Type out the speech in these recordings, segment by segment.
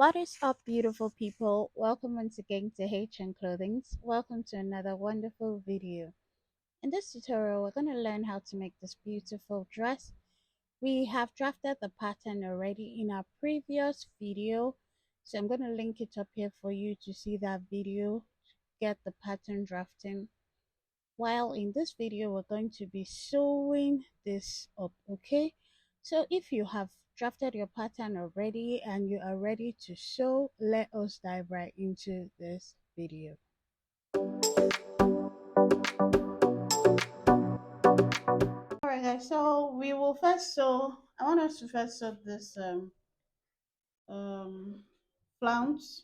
What is up, beautiful people? Welcome once again to Clothings. Welcome to another wonderful video. In this tutorial, we're going to learn how to make this beautiful dress. We have drafted the pattern already in our previous video, so I'm going to link it up here for you to see that video, get the pattern drafting. While in this video, we're going to be sewing this up, okay? So if you have drafted your pattern already and you are ready to sew, let us dive right into this video. Alright guys, so we will first sew, I want us to first sew this flounce,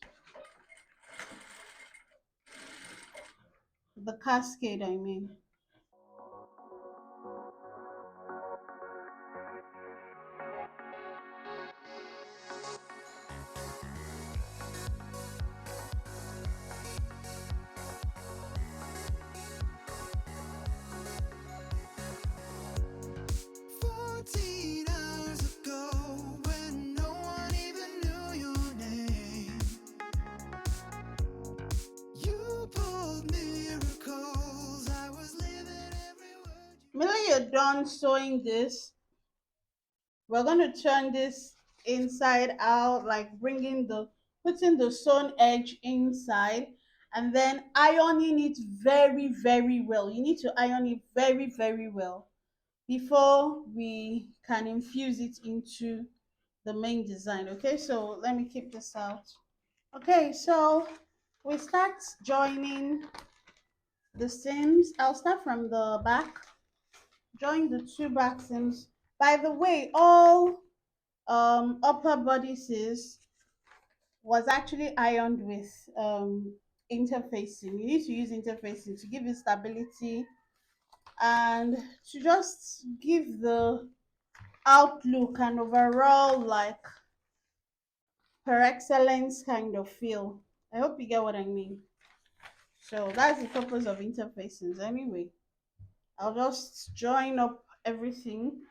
the cascade I mean. Immediately you're done sewing this, we're going to turn this inside out, like putting the sewn edge inside and then ironing it very well. You need to iron it very well before we can infuse it into the main design. Okay, so let me keep this out. Okay, so we start joining the seams. I'll start from the back. Join the two back seams. By the way, all upper bodices was actually ironed with interfacing. You need to use interfacing to give it stability and to just give the outlook and overall like per excellence kind of feel. I hope you get what I mean. So that's the purpose of interfacings anyway. I'll just join up everything.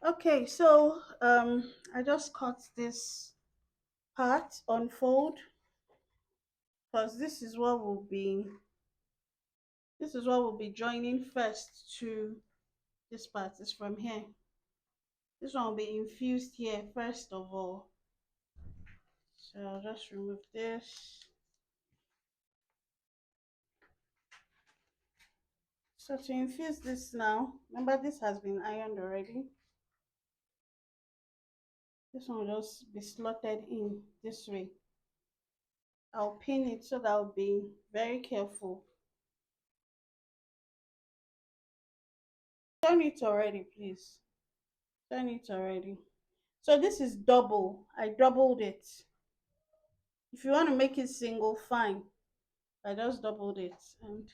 Okay, so I just cut this part on fold because this is what we'll be joining first to this part. Is from here. This one will be infused here first of all. So I'll just remove this. So to infuse this now, remember this has been ironed already. This one will just be slotted in this way. I'll pin it so that I'll be very careful. Turn it already, please. Turn it already. So this is double. I doubled it. If you want to make it single, fine. I just doubled it and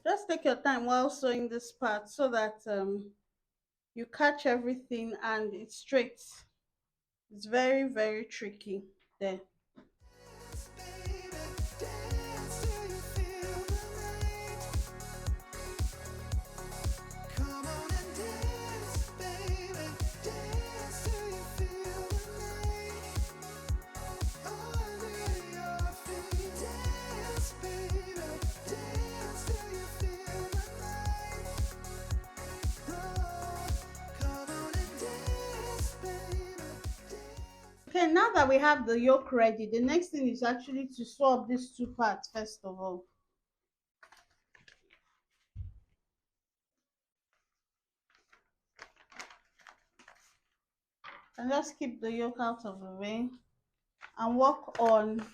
just take your time while sewing this part so that you catch everything and it's straight. It's very tricky there. Okay, now that we have the yoke ready, the next thing is actually to sew up these two parts first of all. And just keep the yoke out of the way and work on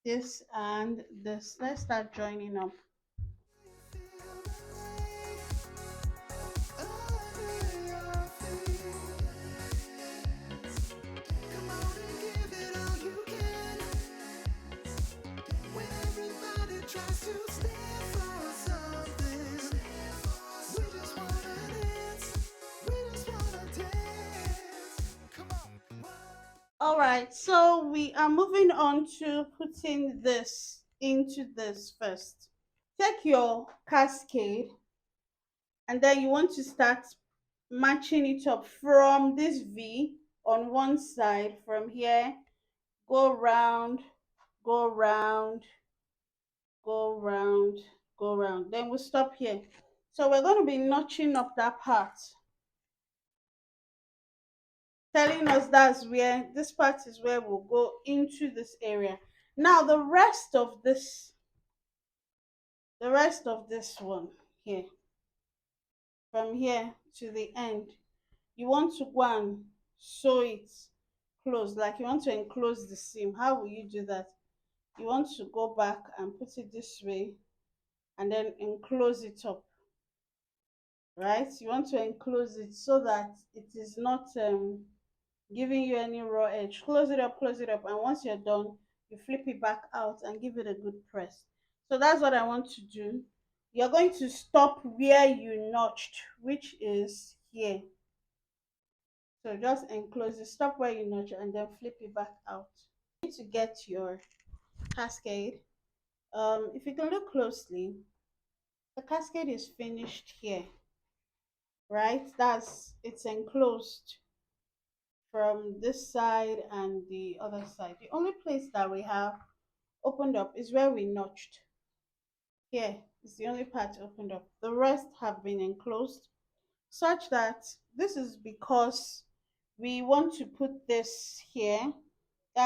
this and this. Let's start joining up. All right, so we are moving on to putting this into this first. Take your cascade and then you want to start matching it up from this V on one side. From here, go round, go round, go round, go round. Then we'll stop here. So we're going to be notching up that part, telling us that's where this part is where we'll go into this area. Now the rest of this one here, from here to the end, you want to go and sew it close, like you want to enclose the seam. How will you do that? You want to go back and put it this way and then enclose it up, right? You want to enclose it so that it is not giving you any raw edge. Close it up, and once you're done, you flip it back out and give it a good press. So that's what I want to do. You're going to stop where you notched, which is here. So just enclose it, stop where you notch, and then flip it back out. You need to get your cascade. If you can look closely, the cascade is finished here, right? It's enclosed from this side and the other side. The only place that we have opened up is where we notched. Here is the only part opened up. The rest have been enclosed, such that this is because we want to put this here.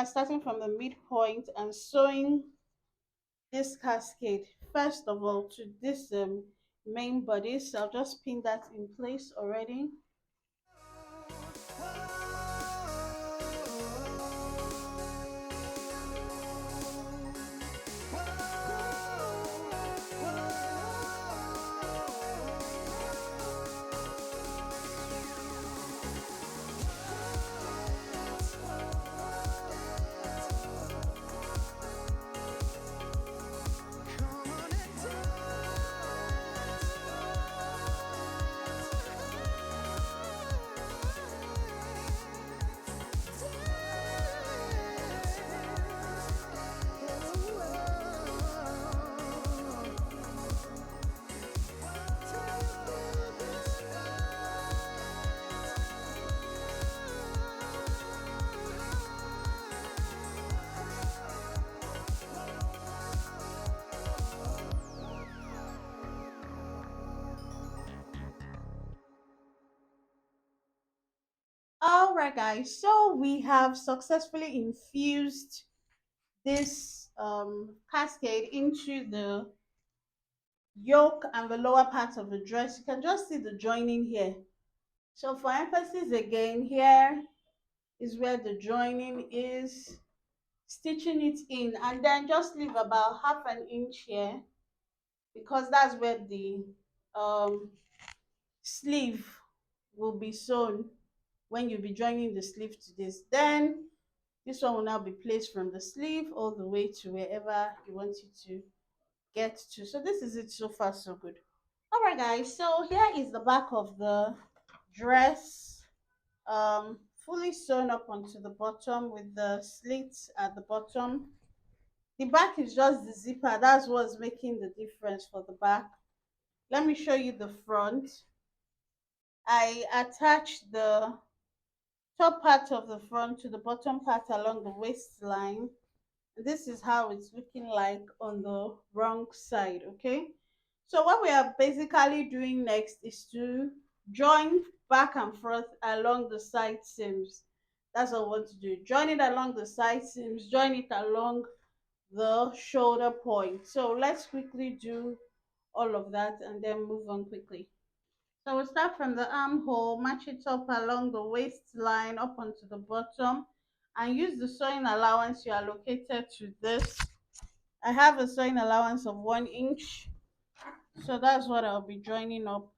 Starting from the midpoint and sewing this cascade first of all to this main body. So I'll just pin that in place already. All right, guys, so we have successfully infused this cascade into the yoke and the lower part of the dress. You can just see the joining here. So for emphasis again, here is where the joining is. Stitching it in, and then just leave about half an inch here, because that's where the um, sleeve will be sewn when you'll be joining the sleeve to this. Then this one will now be placed from the sleeve all the way to wherever you want it to get to. So this is it so far, so good. All right, guys, so here is the back of the dress, fully sewn up onto the bottom with the slits at the bottom. The back is just the zipper. That's what's making the difference for the back. Let me show you the front. I attached the top part of the front to the bottom part along the waistline. This is how it's looking like on the wrong side. Okay, so what we are basically doing next is to join back and forth along the side seams. That's what I want to do. Join it along the side seams, join it along the shoulder point. So let's quickly do all of that and then move on quickly. So we'll start from the armhole, match it up along the waistline up onto the bottom, and use the sewing allowance you allocated to this. I have a sewing allowance of 1 inch, so that's what I'll be joining up.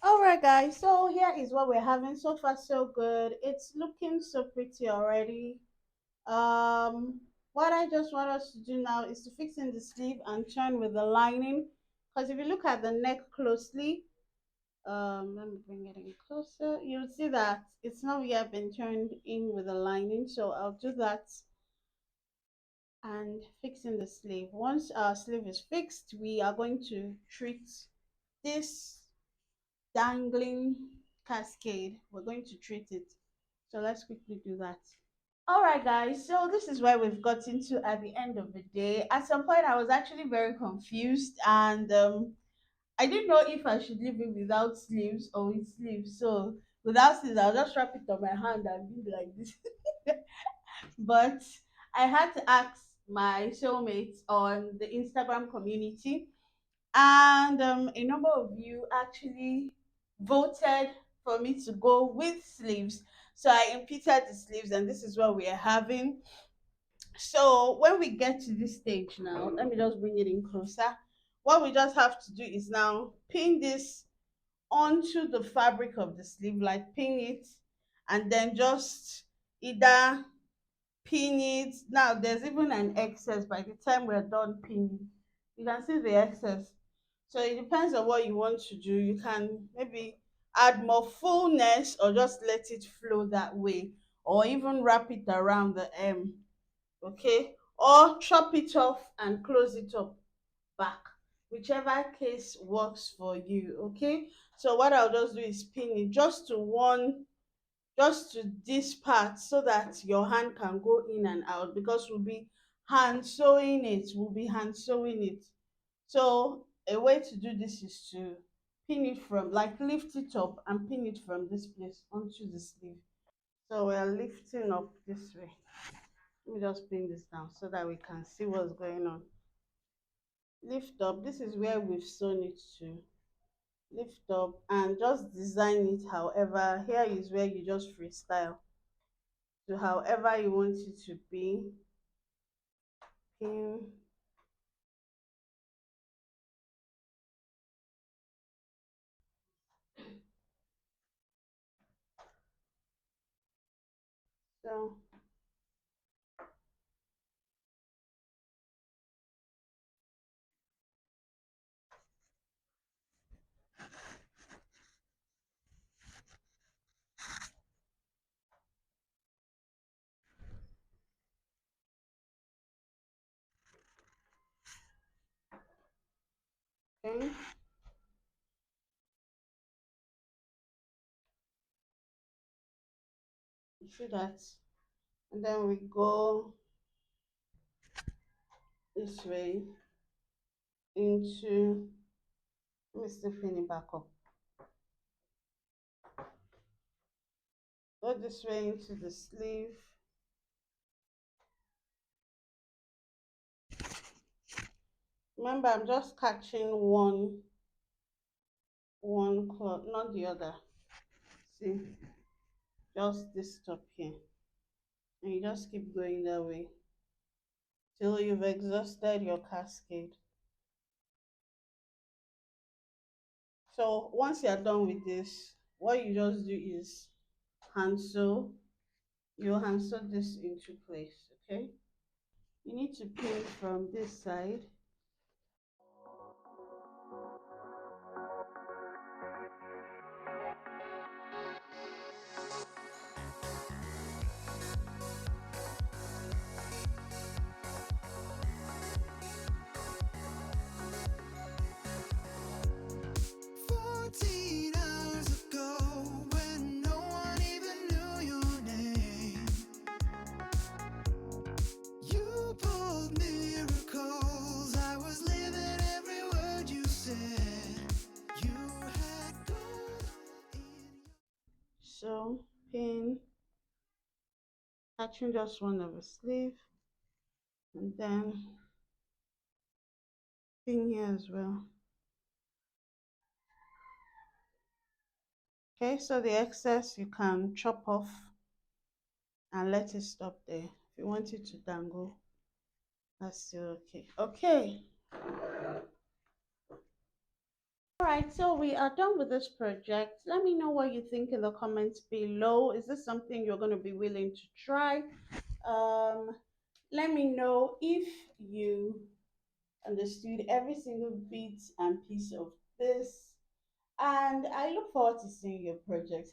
All right, guys, so here is what we're having. So far so good. It's looking so pretty already. What I just want us to do now is to fix in the sleeve and turn with the lining, because if you look at the neck closely, let me bring it in closer, you'll see that it's not yet been turned in with the lining. So I'll do that and fix in the sleeve. Once our sleeve is fixed, we are going to treat this dangling cascade. We're going to treat it. So let's quickly do that. All right, guys. So this is where we've gotten to at the end of the day. At some point, I was actually very confused, and I didn't know if I should leave it without sleeves or with sleeves. So without sleeves, I'll just wrap it on my hand and be like this. But I had to ask my soulmates on the Instagram community, and a number of you actually voted for me to go with sleeves. So I imputed the sleeves, and this is what we are having. So when we get to this stage now, let me just bring it in closer. What we just have to do is now pin this onto the fabric of the sleeve, like pin it, and then just either pin it. Now there's even an excess by the time we're done pinning. You can see the excess. So it depends on what you want to do. You can maybe add more fullness or just let it flow that way, or even wrap it around the M. Okay, or chop it off and close it up back, whichever case works for you. Okay, so what I'll just do is pin it just to one, just to this part, so that your hand can go in and out, because we'll be hand sewing it. So a way to do this is to pin it from, like, lift it up and pin it from this place onto the sleeve. So we're lifting up this way. Let me just pin this down so that we can see what's going on. Lift up, this is where we've sewn it to. Lift up and just design it however. Here is where you just freestyle to however you want it to be. Pin. So okay, you see that, and then we go this way into, let me still pin it back up. Go this way into the sleeve. Remember, I'm just catching one cloth, not the other. See, just this top here, and you just keep going that way till you've exhausted your cascade. So once you're done with this, what you just do is hand sew. You hand sew this into place. Okay, you need to pin from this side. attaching just one of the sleeve, and then pin here as well. Okay, so the excess you can chop off and let it stop there. If you want it to dangle, that's still okay. Okay. All right, so we are done with this project. Let me know what you think in the comments below. Is this something you're going to be willing to try? Um, Let me know if you understood every single bit and piece of this. And I look forward to seeing your project.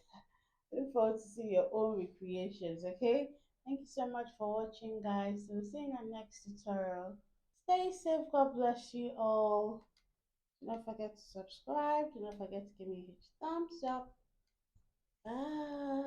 I look forward to seeing your own recreations, okay? Thank you so much for watching, guys. We'll see you in the next tutorial. Stay safe. God bless you all. Do not forget to subscribe. Do not forget to give me a huge thumbs up. Bye.